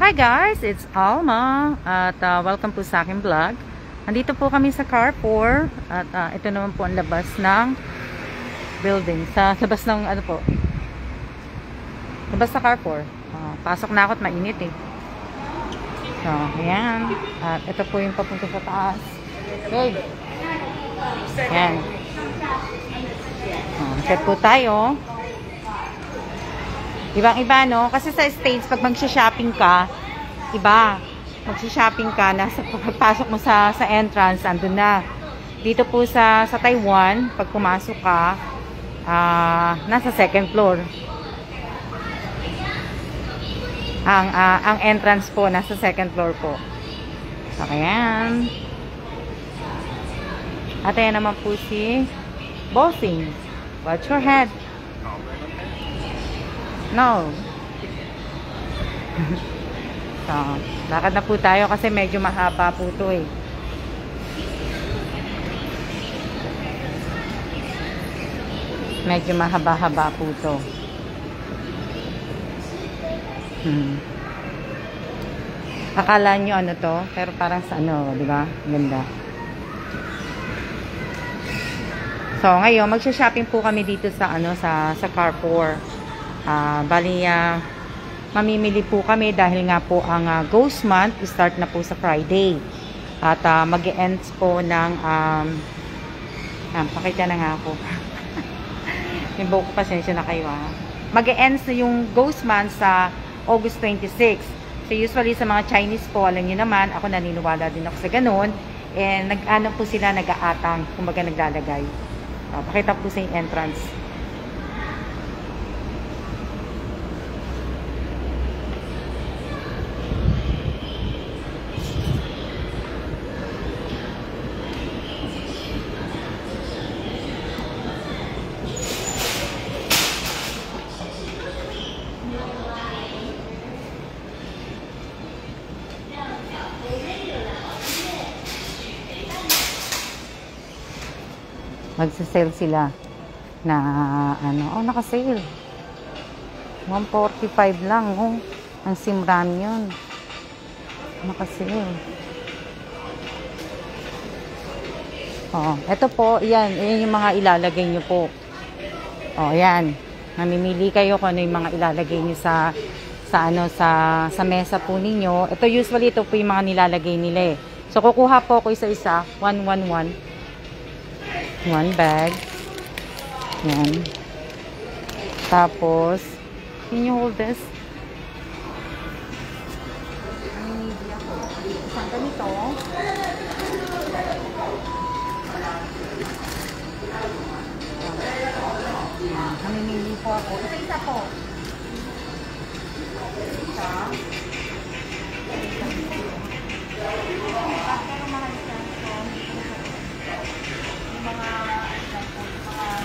Hi guys, it's Alma at welcome po sa aking vlog. Nandito po kami sa Carrefour at ito naman po ang labas ng building. Sa labas ng ano po? Labas sa Carrefour. Pasok na ako at mainit eh. So, ayan. At ito po yung papunta sa taas. Babe. Ayan. Set po tayo. Ibang-iba, no? Kasi sa States, pag magsha-shopping ka, iba. Magsha-shopping ka, pagpasok mo sa entrance, andun na. Dito po sa Taiwan, pag pumasok ka, nasa second floor. Ang entrance po, nasa second floor po. So, ayan. At ayan naman po si Bossing. Watch your head. No. So, lakad na po tayo kasi medyo mahaba po ito eh. Medyo mahaba-haba po ito. Akala nyo ano to, pero parang sa ano, di ba? Ganda. So, ngayon, magsha-shopping po kami dito sa ano, sa Carrefour. Bali, mamimili po kami dahil nga po ang Ghost Month start na po sa Friday. At mag-e-ends po ng pakita na nga ako. Yung buko, pasensya na kayo mag-e-ends na yung Ghost Month sa August 26. So usually sa mga Chinese po, alam niyo naman, ako naniniwala din ako sa ganun. And nag-ano po sila, nag-aatang, kumbaga naglalagay. Pakita po sa yung entrance. Magsa-sale sila na ano, naka-sale 145 lang ang Simran yun, naka-sale. Ito po, yan yung mga ilalagay nyo po. Yan, mamimili kayo kung ano yung mga ilalagay nyo sa mesa po ninyo. Ito usually, ito po yung mga nilalagay nila eh. So kukuha po ako isa-isa, 111 one bag. Yan. Tapos, can you hold this? Mamimili ako. Isang ganito. Mamimili po ako. Isa-isa po. Isa. Pero mahal siya.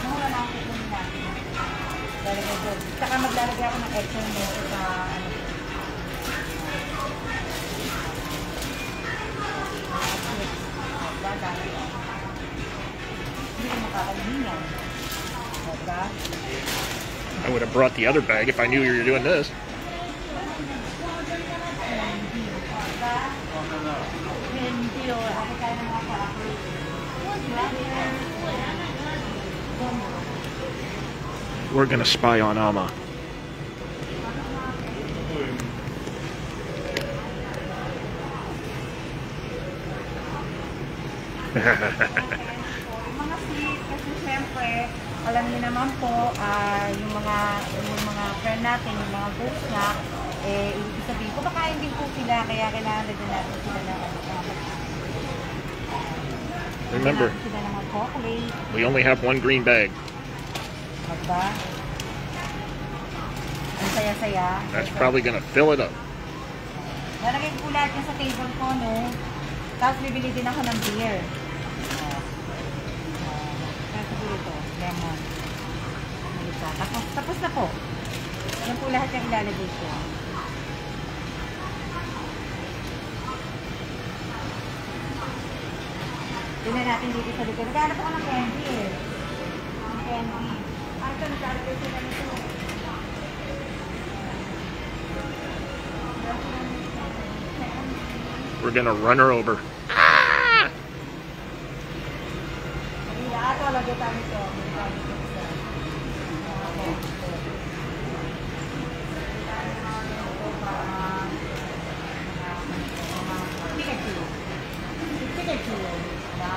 Mura lang ako kung natin. Saka maglalagay ako ng extra meso sa ano. Hindi ko makakalihin yan. I would have brought the other bag if I knew you were doing this. We're gonna spy on Alma. Mga seat, kasi syempre, alam niyo naman po, yung mga friend natin, yung mga ghost na, ibig sabihin ko, baka hindi po sila, kaya kailangan din natin sila na Remember, we only have one green bag. Magba? Ang saya-saya. That's probably gonna fill it up. Nalagay ko lahat yan sa table ko, no? Tapos bibili din ako ng beer. Kaya siguro ito, lemon. Tapos na po. Yan po lahat yung ilalagay ko. Tingnan natin dito sa likod. Naghanap ako ng candy eh. Ang candy. Ito, naglalagay sila nito. We're gonna run her over.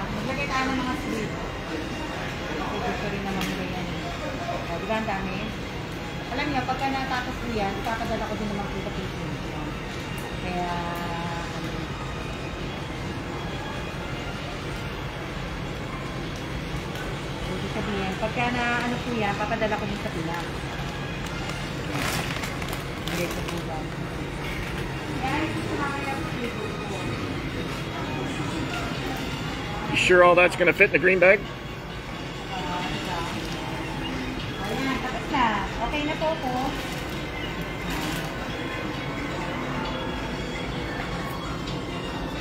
Maglagay tayo ng mga sweet. Gusto rin naman nila yan. Diba ang dami? Alam niyo, pagka natapos ko yan, ipapadala ko din naman po sa patient. Kaya, ibig sabihin, pagka na ano po yan, papadala ko din sa Pinas. Hindi ko po ba. Yan, ito mamaya po dito. You sure all that's gonna fit in the green bag? Ayan, tapos na. Okay na po po.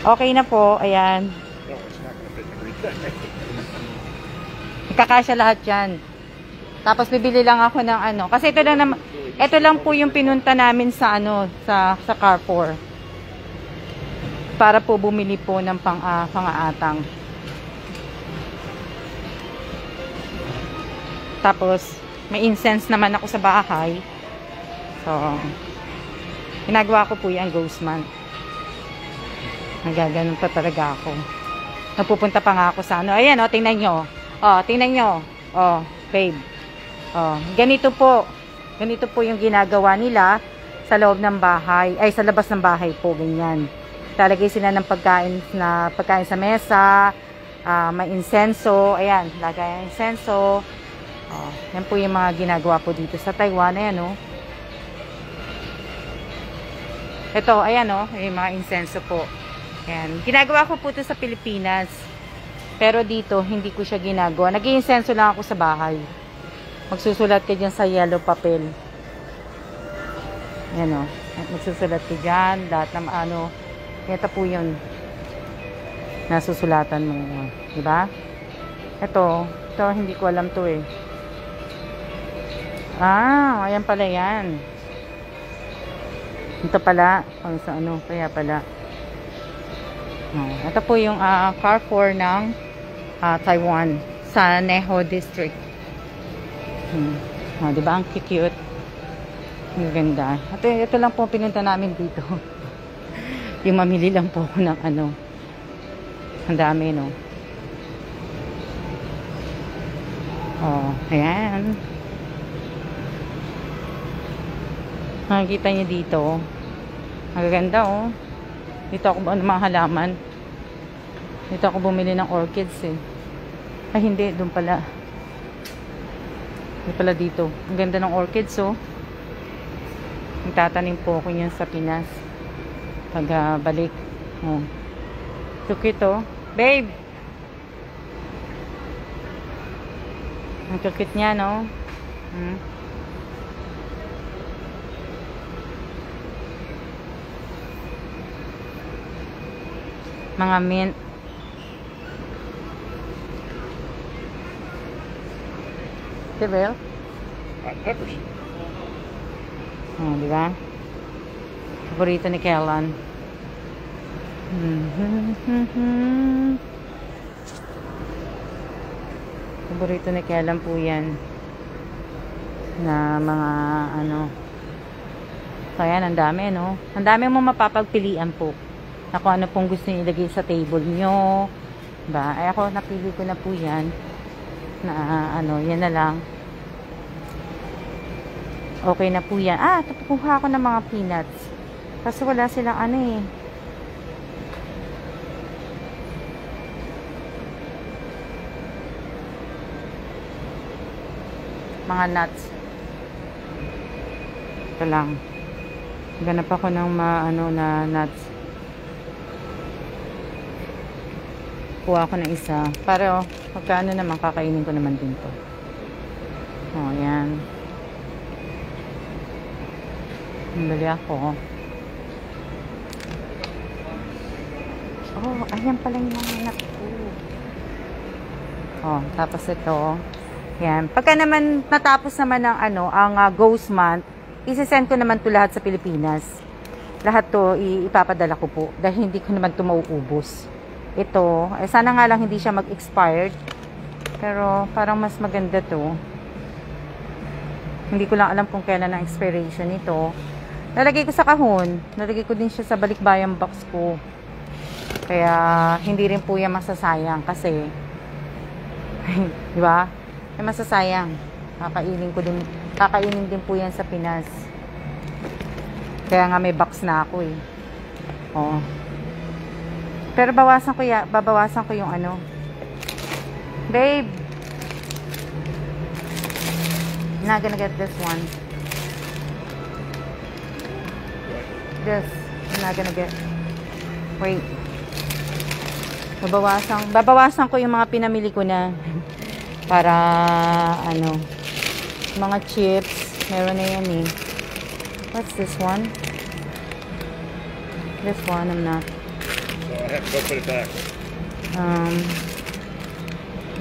Okay na po, ayan. No, it's not gonna fit in the green bag. Kakasya lahat yan. Tapos bibili lang ako ng ano. Kasi ito lang po yung pinunta namin sa ano, sa Carrefour. Para po bumili po ng pang-aatang. Tapos, may incense naman ako sa bahay. So, ginagawa ko po yan, ghost month. Nagaganon pa talaga ako. Napupunta pa nga ako sa ano. Ayan, oh, tingnan nyo. Oh, tingnan nyo. Oh, babe. Oh, ganito po. Ganito po yung ginagawa nila sa loob ng bahay. Ay, sa labas ng bahay po, ganyan. Talagay sila ng pagkain sa mesa. May insenso. Ayan, lagay ang insenso. Oh, yan po yung mga ginagawa po dito sa Taiwan. Ayan, oh. Ito, ayan, oh. Yung mga insenso po. Ayan. Ginagawa ko po ito sa Pilipinas. Pero dito, hindi ko siya ginagawa. Nag-i-insenso lang ako sa bahay. Magsusulat ka dyan sa yellow papel. Ayan, oh. Magsusulat ka dyan. Lahat ng ano. Ito po yun. Nasusulatan mo. Diba? Ito, hindi ko alam to eh. Ayan pala yan. Ito pala, sa ano, kaya pala. Ito po yung Carrefour ng Taiwan sa Neho District. Diba ang cute? Ang ganda. Ito lang po pinunta namin dito. Yung mamili lang po ako ng ano. Ang dami, no? Oh, ayan. Nakikita niyo dito. Ang ganda, oh. Dito ako mga halaman. Dito ako bumili ng orchids, eh. Ay, hindi. Doon pala. Doon pala dito. Ang ganda ng orchids, oh. Magtatanim po ako niyan sa Pinas. Pag balik. Oh. Cute, oh. Babe! Ang cute niya, no? Mga mint. Diba? Hot peppers. Oh, diba? Paborito ni Kellan. Paborito ni Kellan po yan. Na mga ano. Kaya ang dami, no? Ang dami mo mapapagpilian po. Na kung ano pong gusto niyo ilagay sa table nyo. Diba? Ay ako, napili ko na po yan. Na ano, yan na lang. Okay na po yan. Tapukuha ako ng mga peanuts. Kasi wala silang ano eh. Mga nuts. Ito lang. Ganap ako ng na nuts. Kuha ako ng isa. Para pagkaano naman, kakainin ko naman din to. Oh, yan. Bili ako. Oh, ayan pala yung mga anak ko. Oh, tapos ito. Yan. Pagka naman natapos naman ng ang ghost month, isi-send ko naman to lahat sa Pilipinas. lahat to ipapadala ko po dahil hindi ko naman to mauubos. Ito, sana nga lang hindi siya mag-expired, pero parang mas maganda to. Hindi ko lang alam kung kailan ang expiration nito. Nalagay ko sa kahon, nalagay ko din siya sa balikbayang box ko, kaya hindi rin po yan masasayang kasi di ba? Ay masasayang. Kakainin din po yan sa Pinas. Kaya nga may box na ako eh. Oo. Pero babawasan ko yung ano. Babe. I'm not gonna get this one. This. I'm not gonna get. Wait. Babawasan ko yung mga pinamili ko na. Para ano. Mga chips. Meron na yan eh. What's this one? This one, I'm not. So I have to go put it back.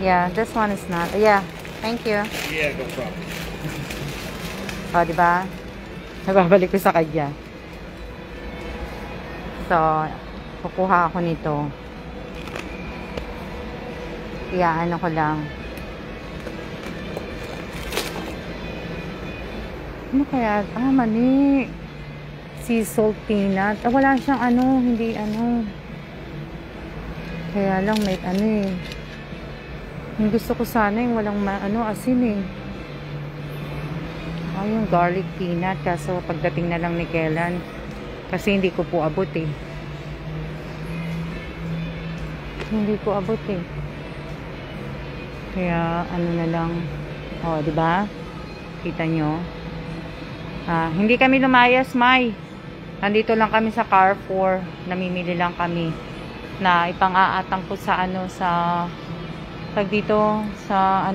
Yeah, this one is not. Yeah, thank you. Yeah, no problem. O, diba? Nababalik ko sa kanya. So, kukuha ako nito. Kaya ano ko lang. Ano kaya? Mani. Sea salt peanut. Wala siyang ano, hindi ano. Kaya lang may ano eh. Yung gusto ko sana yung walang asin eh. Yung garlic peanut. Kaso pagdating na lang ni Kellan. Kasi hindi ko po abot eh. Hindi ko abot eh. Kaya ano na lang. O, diba? Kita nyo? Hindi kami lumayas, May. Nandito lang kami sa Carrefour. Namimili lang kami na ipang-aatang ko sa pag dito sa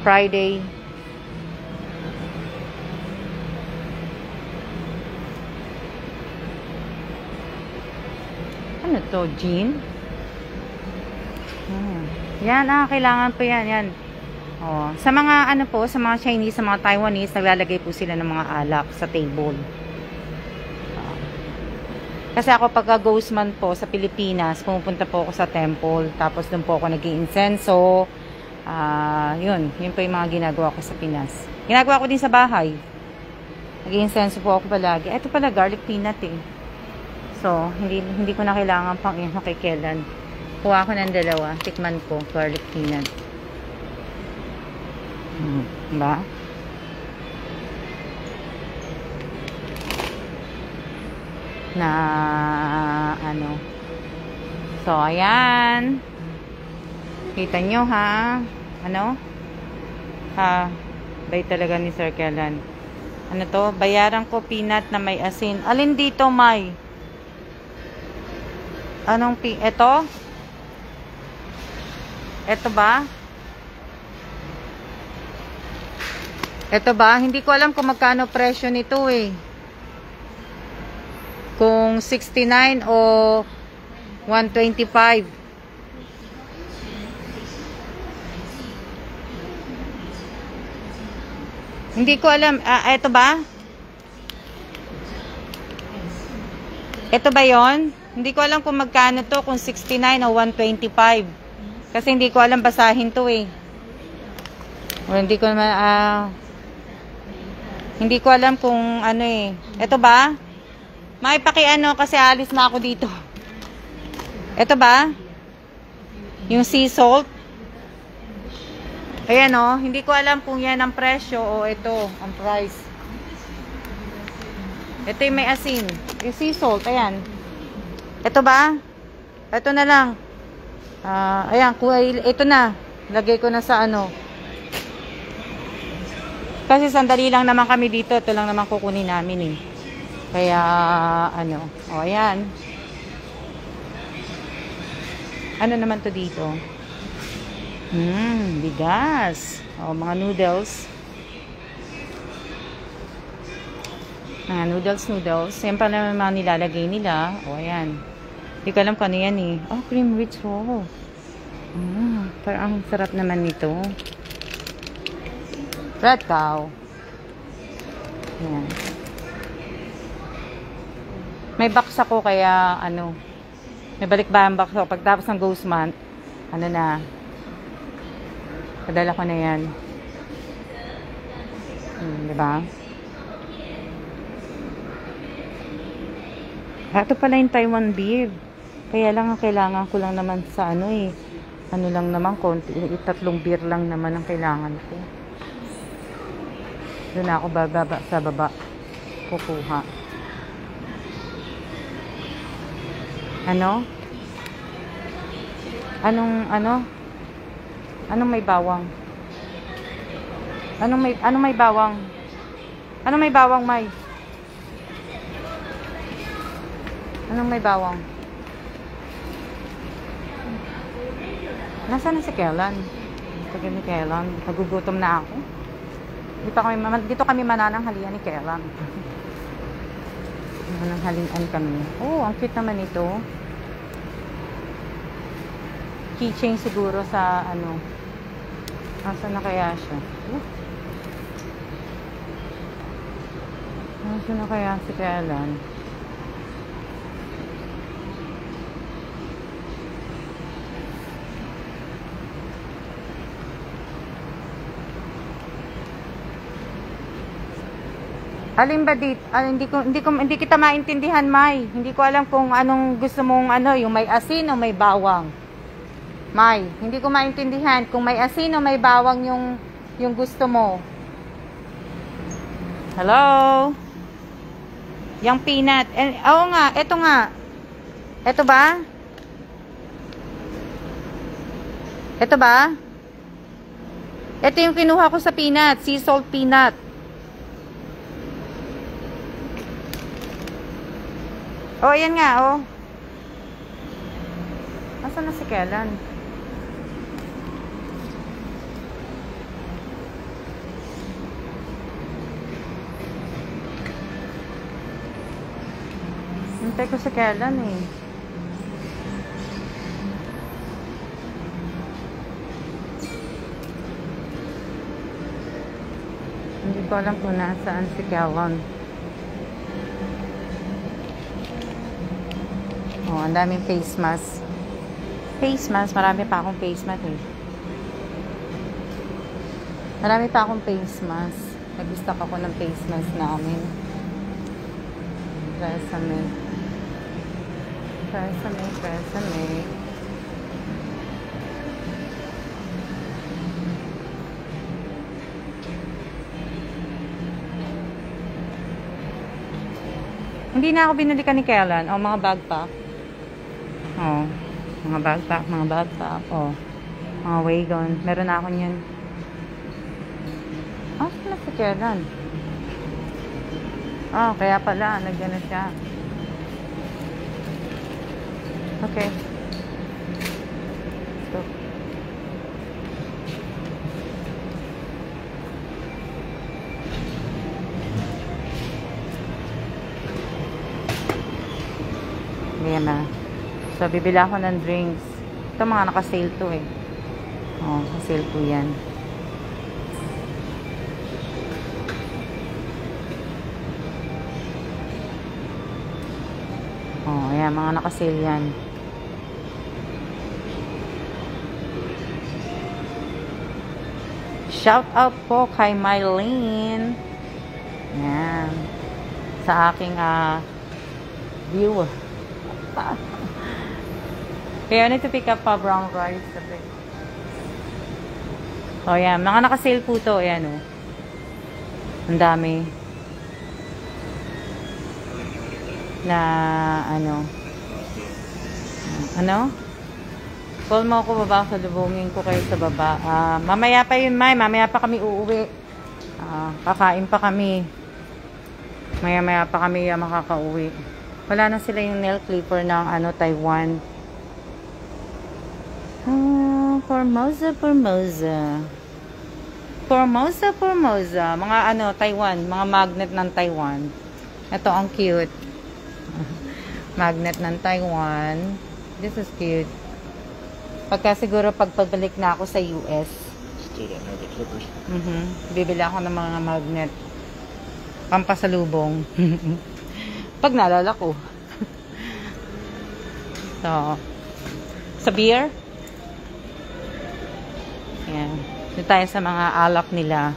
Friday. Ano to, gin? Yan, kailangan po yan. Sa mga sa mga Chinese, sa mga Taiwanese, naglalagay po sila ng mga alak sa table. Kasi ako pagka ghostman po sa Pilipinas, pumupunta po ako sa temple, tapos doon po ako nag-iinsenso. Yun po yung mga ginagawa ko sa Pinas. Ginagawa ko din sa bahay. Nag-iinsenso po ako palagi. Ito pala garlic peanut eh. So, hindi ko na kailangan pang kay Kellan. Kuha ko ng dalawa, tikman ko garlic peanut. Diba? Na ano. So, ayan. Kita nyo ha. Ano? Bay talaga ni Sir Kellan. Ano to? Bayaran ko peanut na may asin. Alin dito, May? Anong ito? Ito ba? Ito ba? Hindi ko alam kung magkano presyo nito eh. Kung 69 o 125. Hindi ko alam. Ito ba? Ito ba yon? Hindi ko alam kung magkano to. Kung 69 o 125. Kasi hindi ko alam basahin to eh. O hindi ko naman... Hindi ko alam kung ano eh. Ito ba? May pakiano kasi alis na ako dito. Ito ba? Yung sea salt. Ayan o. Hindi ko alam kung yan ang presyo o ito ang price. Ito yung may asin. Yung sea salt. Ayan. Ito ba? Ito na lang. Ayan. Ito na. Lagay ko na sa ano. Kasi sandali lang naman kami dito. Ito lang naman kukunin namin eh. Kaya, ano. O, ayan. Ano naman to dito? Bigas. O, mga noodles. Mga noodles. Yan pa naman mga nilalagay nila. O, ayan. Hindi ko alam kung ano yan eh. Oh, cream rich roll. Parang ang sarap naman nito. Red cow. Ayan. May box ako kaya ano, may balikbayan box ako. Pagtapos ng ghost month, ano na, padala ko na yan. Diba? Ito pala yung Taiwan beer. Kaya lang ang kailangan ko lang naman sa ano eh. Ano lang naman, konti. 3 beer lang naman ang kailangan ko. Doon ako bababa sa baba. Kukuha. Ano? Anong may bawang? Anong may bawang? Anong may bawang, May? Anong may bawang? Nasaan na si Kellan? Tagal ni Kellan. Nagugutom na ako. Dito kami manananghalian ni Kellan. Mananghalian kami. Oh, ang cute naman ito. Keychain siguro sa ano. Nasaan na kaya siya? Nasaan na kaya si Kellan? Alin ba dito? Hindi kita maintindihan, May. Hindi ko alam kung anong gusto mong ano, yung may asin o may bawang. May, hindi ko maintindihan kung may asin o may bawang yung gusto mo. Hello? Yung peanut. Oo nga, eto nga. Eto ba? Eto ba? Eto yung kinuha ko sa peanut, sea salt peanut. Oh, ayan nga, oh. Nasaan na si Kellan? Hintay ko si Kellan eh. Hindi ko alam kung nasaan si Kellan. Oh, ang daming face mask. Face mask, marami pa akong face mask eh. Marami pa akong face mask. Nag-stock ako ng face mask namin. Tresemme. Hindi na ako binalikan ni Kellan. O, mga backpack. O, mga backpack. O, mga wagon. Meron na ako niyan. Saan na si Kellan? Oh, kaya pala. Nagano siya. Okay. Stop. Ayan na. So, bibili ako ng drinks. Ito mga naka-sale to eh. Oh, naka-sale po yan. Oh, ayan. Mga naka-sale yan. Shout out po kay Mylene. Ayan. Sa aking viewer. Okay, I need to pick up brown rice. So, yan. Mga naka-sale po to. Ayan, oh. Ang dami. Na, ano? Call mo ako baba. Salubungin ko kayo sa baba. Mamaya pa yun, May. Mamaya pa kami uuwi. Kakain pa kami. Maya-maya pa kami makakauwi. Wala na sila yung nail clipper ng Taiwan. Formosa. Mga Taiwan. Mga magnet ng Taiwan. Ito ang cute. Magnet ng Taiwan. This is cute. Pagka siguro pagpabalik na ako sa US. Still don't know the clippers. Bibili ako ng mga magnet. Pampasalubong. Pag naalala ko. So, sa beer. Ayan. Dito tayo sa mga alak nila.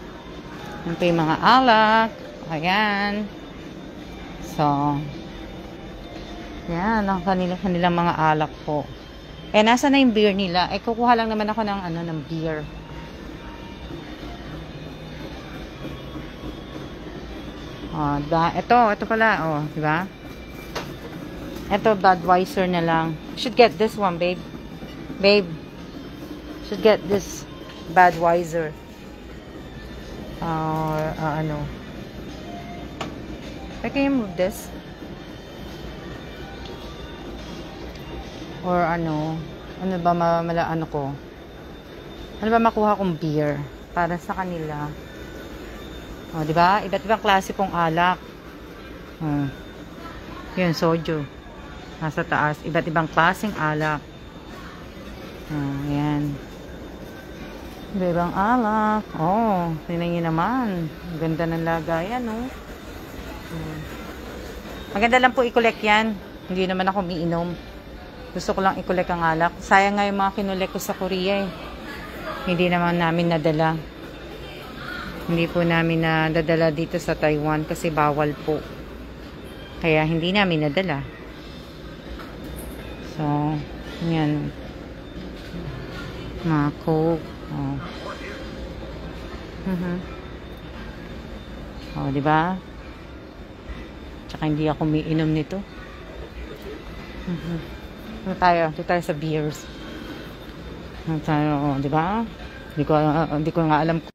Yan po yung mga alak. Ayan. So, yan. Ang kanilang mga alak po. Eh, nasa na yung beer nila? Eh, kukuha lang naman ako ng, ng beer. Oh, ito pala, oh, di ba? Ito, Budweiser na lang. Should get this one, babe. Babe. Should get this Budweiser. Ano. Can you move this? Or ano ba ano ko? Ano ba makuha kong beer para sa kanila? Oh, di ba? Iba't ibang klase pong alak. Oh. Yun, soju. Nasa taas, iba't ibang klaseng alak. Oh, ayan. Iba't ibang alak. Oh, tingnan niyo naman. Ang ganda ng lagayan, no? Maganda lang po i-collect yan. Hindi naman ako umiinom. Gusto ko lang i-collect ang alak. Sayang nga yung mga kinolek ko sa Korea eh. Hindi naman namin nadala. Hindi po namin nadadala dito sa Taiwan kasi bawal po. Kaya hindi namin nadala. So, yan. Mga Coke. Oh. Oh, di ba? Tsaka hindi ako umiinom nito. Ano tayo? Dito tayo sa beers. Ano tayo, oh, di ba? Hindi ko nga alam